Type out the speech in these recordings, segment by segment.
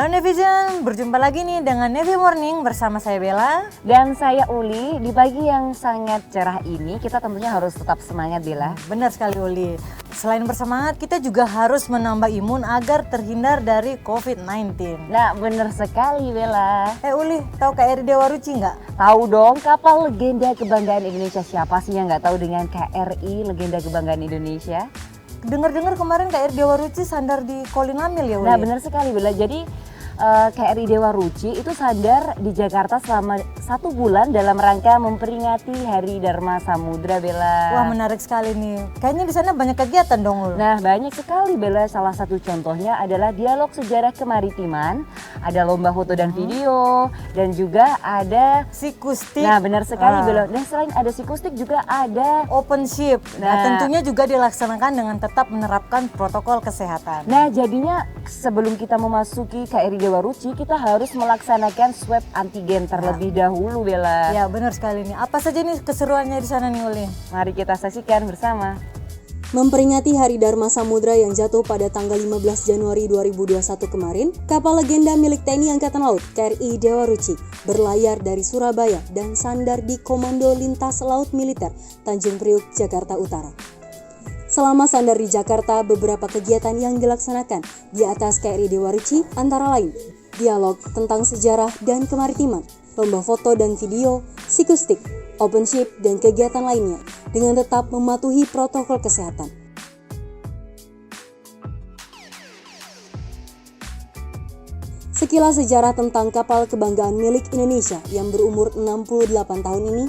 Halo Nevision, berjumpa lagi nih dengan Nevi Morning bersama saya Bella. Dan saya Uli. Di pagi yang sangat cerah ini kita tentunya harus tetap semangat, Bella. Benar sekali Uli. Selain bersemangat, kita juga harus menambah imun agar terhindar dari COVID-19. Nah, bener sekali, Bella. Uli, tahu KRI Dewa Ruci nggak? Tahu dong, kapal legenda kebanggaan Indonesia. Siapa sih yang nggak tahu dengan KRI, legenda kebanggaan Indonesia? Dengar-dengar kemarin KRI Dewa Ruci sandar di Kolin Lamil ya Uli? Nah, bener sekali, Bella. Jadi KRI Dewa Ruci itu sandar di Jakarta selama 1 bulan dalam rangka memperingati Hari Dharma Samudra, Bella. Wah, menarik sekali nih. Kayaknya di sana banyak kegiatan dong, Ul. Nah, banyak sekali, Bella. Salah satu contohnya adalah dialog sejarah kemaritiman, ada lomba foto dan video, dan juga ada Sikustik. Nah, benar sekali, Bella. Dan selain ada sikustik juga ada open ship. Nah, Nah, tentunya juga dilaksanakan dengan tetap menerapkan protokol kesehatan. Nah, jadinya sebelum kita memasuki KRI Dewa Ruci, kita harus melaksanakan swab antigen terlebih dahulu, Bella. Ya, benar sekali nih. Apa saja nih keseruannya di sana nih, Uli? Mari kita saksikan bersama. Memperingati Hari Dharma Samudra yang jatuh pada tanggal 15 Januari 2021 kemarin, kapal legenda milik TNI Angkatan Laut KRI Dewa Ruci berlayar dari Surabaya dan sandar di Komando Lintas Laut Militer Tanjung Priuk, Jakarta Utara. Selama sandar di Jakarta, beberapa kegiatan yang dilaksanakan di atas KRI Dewa Ruci antara lain dialog tentang sejarah dan kemaritiman, lomba foto dan video, sikustik, open ship, dan kegiatan lainnya dengan tetap mematuhi protokol kesehatan. Sekilas sejarah tentang kapal kebanggaan milik Indonesia yang berumur 68 tahun ini,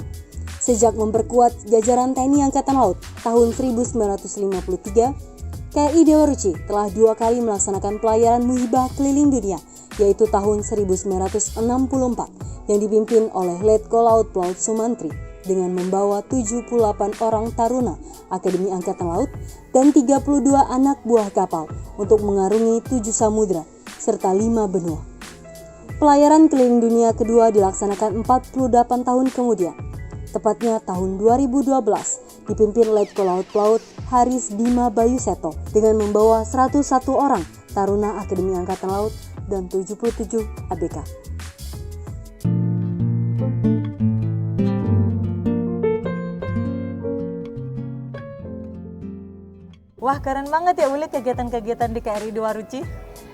sejak memperkuat jajaran TNI Angkatan Laut tahun 1953, KRI Dewa Ruci telah 2 kali melaksanakan pelayaran muhibah keliling dunia, yaitu tahun 1964 yang dipimpin oleh Letkol Laut Pelaut Sumantri dengan membawa 78 orang taruna Akademi Angkatan Laut dan 32 anak buah kapal untuk mengarungi 7 samudra serta 5 benua. Pelayaran keliling dunia kedua dilaksanakan 48 tahun kemudian, tepatnya tahun 2012, dipimpin Letkol Laut Pelaut Haris Bima Bayuseto dengan membawa 101 orang taruna Akademi Angkatan Laut dan 77 ABK. Wah, keren banget ya Uli kegiatan-kegiatan di KRI Dewa Ruci.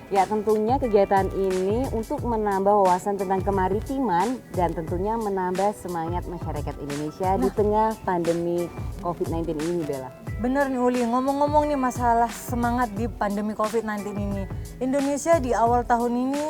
Ya, tentunya kegiatan ini untuk menambah wawasan tentang kemaritiman dan tentunya menambah semangat masyarakat Indonesia di tengah pandemi COVID-19 ini, Bella. Bener nih Uli, ngomong-ngomong nih masalah semangat di pandemi COVID-19 ini. Indonesia di awal tahun ini,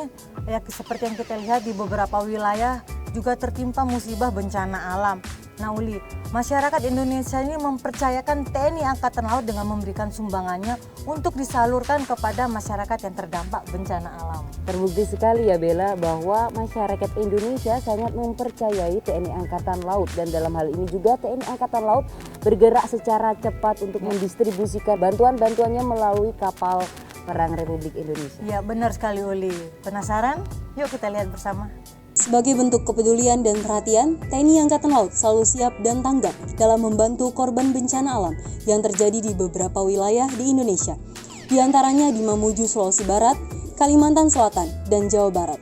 ya seperti yang kita lihat di beberapa wilayah juga tertimpa musibah bencana alam. Nah Uli, masyarakat Indonesia ini mempercayakan TNI Angkatan Laut dengan memberikan sumbangannya untuk disalurkan kepada masyarakat yang terdampak bencana alam. Terbukti sekali ya Bella bahwa masyarakat Indonesia sangat mempercayai TNI Angkatan Laut, dan dalam hal ini juga TNI Angkatan Laut bergerak secara cepat untuk mendistribusikan bantuan-bantuannya melalui kapal perang Republik Indonesia. Ya benar sekali Uli. Penasaran? Yuk kita lihat bersama. Sebagai bentuk kepedulian dan perhatian, TNI Angkatan Laut selalu siap dan tanggap dalam membantu korban bencana alam yang terjadi di beberapa wilayah di Indonesia, di antaranya di Mamuju, Sulawesi Barat, Kalimantan Selatan, dan Jawa Barat.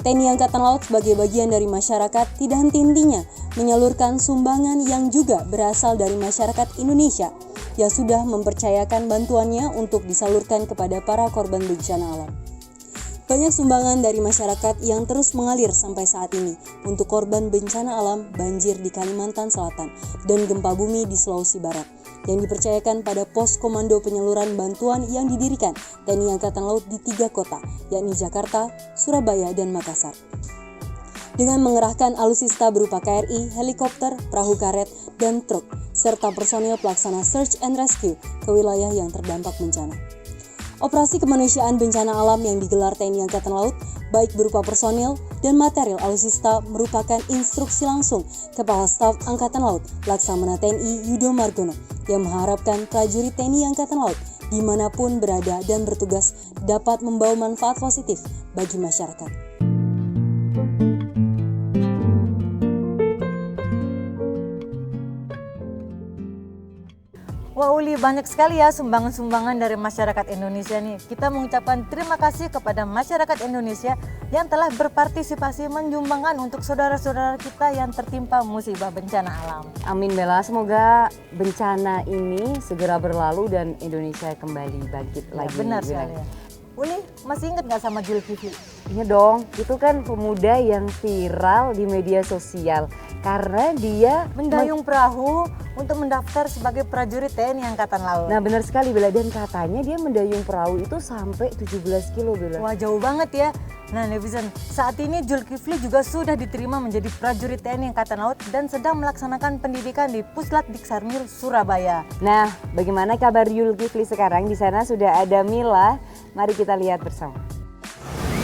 TNI Angkatan Laut sebagai bagian dari masyarakat tidak henti-hentinya menyalurkan sumbangan yang juga berasal dari masyarakat Indonesia yang sudah mempercayakan bantuannya untuk disalurkan kepada para korban bencana alam. Banyak sumbangan dari masyarakat yang terus mengalir sampai saat ini untuk korban bencana alam banjir di Kalimantan Selatan dan gempa bumi di Sulawesi Barat yang dipercayakan pada pos komando penyaluran bantuan yang didirikan TNI Angkatan Laut di 3 kota, yakni Jakarta, Surabaya, dan Makassar. Dengan mengerahkan alutsista berupa KRI, helikopter, perahu karet, dan truk, serta personil pelaksana search and rescue ke wilayah yang terdampak bencana. Operasi kemanusiaan bencana alam yang digelar TNI Angkatan Laut, baik berupa personil dan material alutsista, merupakan instruksi langsung Kepala Staf Angkatan Laut Laksamana TNI Yudo Margono yang mengharapkan prajurit TNI Angkatan Laut dimanapun berada dan bertugas dapat membawa manfaat positif bagi masyarakat. Wah Uli, banyak sekali ya sumbangan-sumbangan dari masyarakat Indonesia nih. Kita mengucapkan terima kasih kepada masyarakat Indonesia yang telah berpartisipasi menyumbangkan untuk saudara-saudara kita yang tertimpa musibah bencana alam. Amin Bella, semoga bencana ini segera berlalu dan Indonesia kembali bangkit Ya, lagi. benar Bella. sekali ya. Uli, masih ingat nggak sama Zulkifli? Iya dong, itu kan pemuda yang viral di media sosial karena dia Mendayung perahu untuk mendaftar sebagai prajurit TNI Angkatan Laut. Nah benar sekali Bella, dan katanya dia mendayung perahu itu sampai 17 kilo Bella. Wah jauh banget ya. Nah netizen, saat ini Zulkifli juga sudah diterima menjadi prajurit TNI Angkatan Laut dan sedang melaksanakan pendidikan di Puslat Diksarmil Surabaya. Nah, bagaimana kabar Zulkifli sekarang? Di sana sudah ada Mila. Mari kita lihat bersama.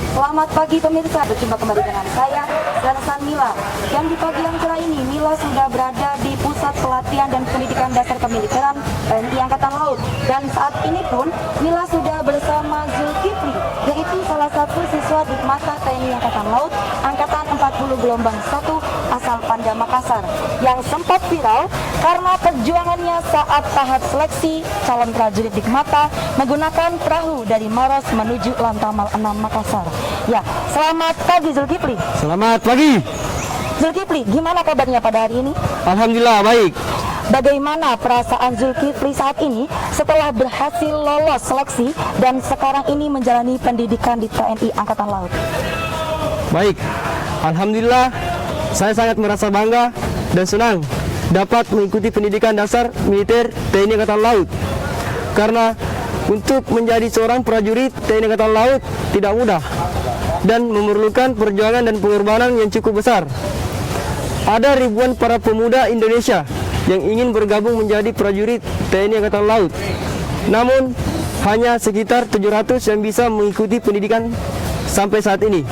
Selamat pagi pemirsa, berjumpa kembali dengan saya, Zarsan Mila. Yang di pagi yang cerah ini, Mila sudah berada di Pusat Pelatihan dan Pendidikan Dasar Kemiliteran TNI Angkatan Laut. Dan saat ini pun, Mila sudah bersama Zulkifli, yaitu salah satu siswa Dikmata TNI Angkatan Laut, Angkatan 40 Gelombang 1, asal Panda Makassar, yang sempat viral karena perjuangannya saat tahap seleksi calon prajurit Dikmata menggunakan perahu dari Maros menuju Lantamal 6 Makassar. Ya, selamat pagi Zulkifli. Selamat pagi. Zulkifli, gimana kabarnya pada hari ini? Alhamdulillah baik. Bagaimana perasaan Zulkifli saat ini setelah berhasil lolos seleksi dan sekarang ini menjalani pendidikan di TNI Angkatan Laut? Baik. Alhamdulillah saya sangat merasa bangga dan senang dapat mengikuti pendidikan dasar militer TNI Angkatan Laut. Karena untuk menjadi seorang prajurit TNI Angkatan Laut tidak mudah dan memerlukan perjuangan dan pengorbanan yang cukup besar. Ada ribuan para pemuda Indonesia yang ingin bergabung menjadi prajurit TNI Angkatan Laut. Namun hanya sekitar 700 yang bisa mengikuti pendidikan sampai saat ini.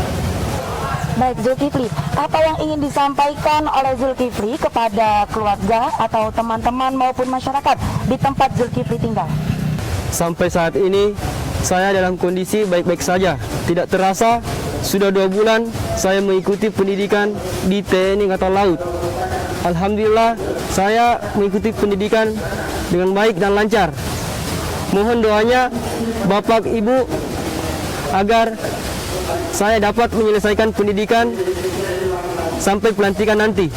Baik Zulkifli, apa yang ingin disampaikan oleh Zulkifli kepada keluarga atau teman-teman maupun masyarakat di tempat Zulkifli tinggal? Sampai saat ini saya dalam kondisi baik-baik saja. Tidak terasa sudah 2 bulan saya mengikuti pendidikan di TNI Angkatan Laut. Alhamdulillah saya mengikuti pendidikan dengan baik dan lancar. Mohon doanya Bapak Ibu agar saya dapat menyelesaikan pendidikan sampai pelantikan nanti.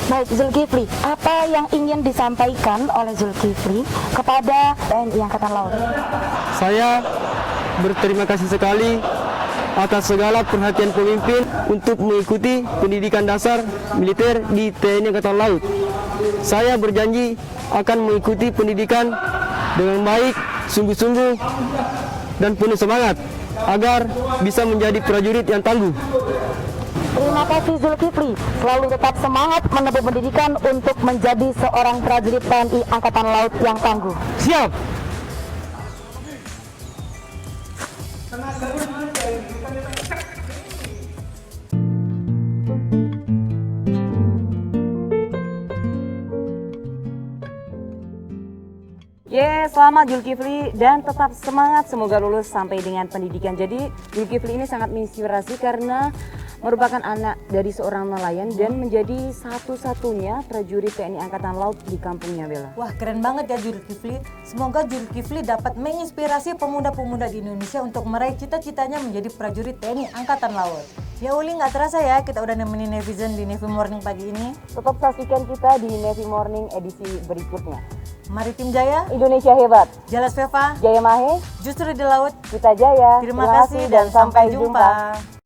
Baik Zulkifli, apa yang ingin disampaikan oleh Zulkifli kepada TNI Angkatan Laut? Saya berterima kasih sekali atas segala perhatian pemimpin untuk mengikuti pendidikan dasar militer di TNI Angkatan Laut. Saya berjanji akan mengikuti pendidikan dengan baik, sungguh-sungguh, dan penuh semangat agar bisa menjadi prajurit yang tangguh. Terima kasih Zulkifli, selalu tetap semangat menempuh pendidikan untuk menjadi seorang prajurit TNI Angkatan Laut yang tangguh. Siap! Selamat Zulkifli dan tetap semangat, semoga lulus sampai dengan pendidikan. Jadi Zulkifli ini sangat menginspirasi karena merupakan anak dari seorang nelayan dan menjadi satu-satunya prajurit TNI Angkatan Laut di kampungnya, Bella. Wah keren banget ya Zulkifli. Semoga Zulkifli dapat menginspirasi pemuda-pemuda di Indonesia untuk meraih cita-citanya menjadi prajurit TNI Angkatan Laut. Ya Uli, nggak terasa ya kita udah nemenin Nevizen di Nevi Morning pagi ini. Tetap saksikan kita di Nevi Morning edisi berikutnya. Maritim Jaya, Indonesia hebat, Jelas Veva, Jaya Mahe, justru di laut. kita jaya. Terima kasih dan sampai jumpa.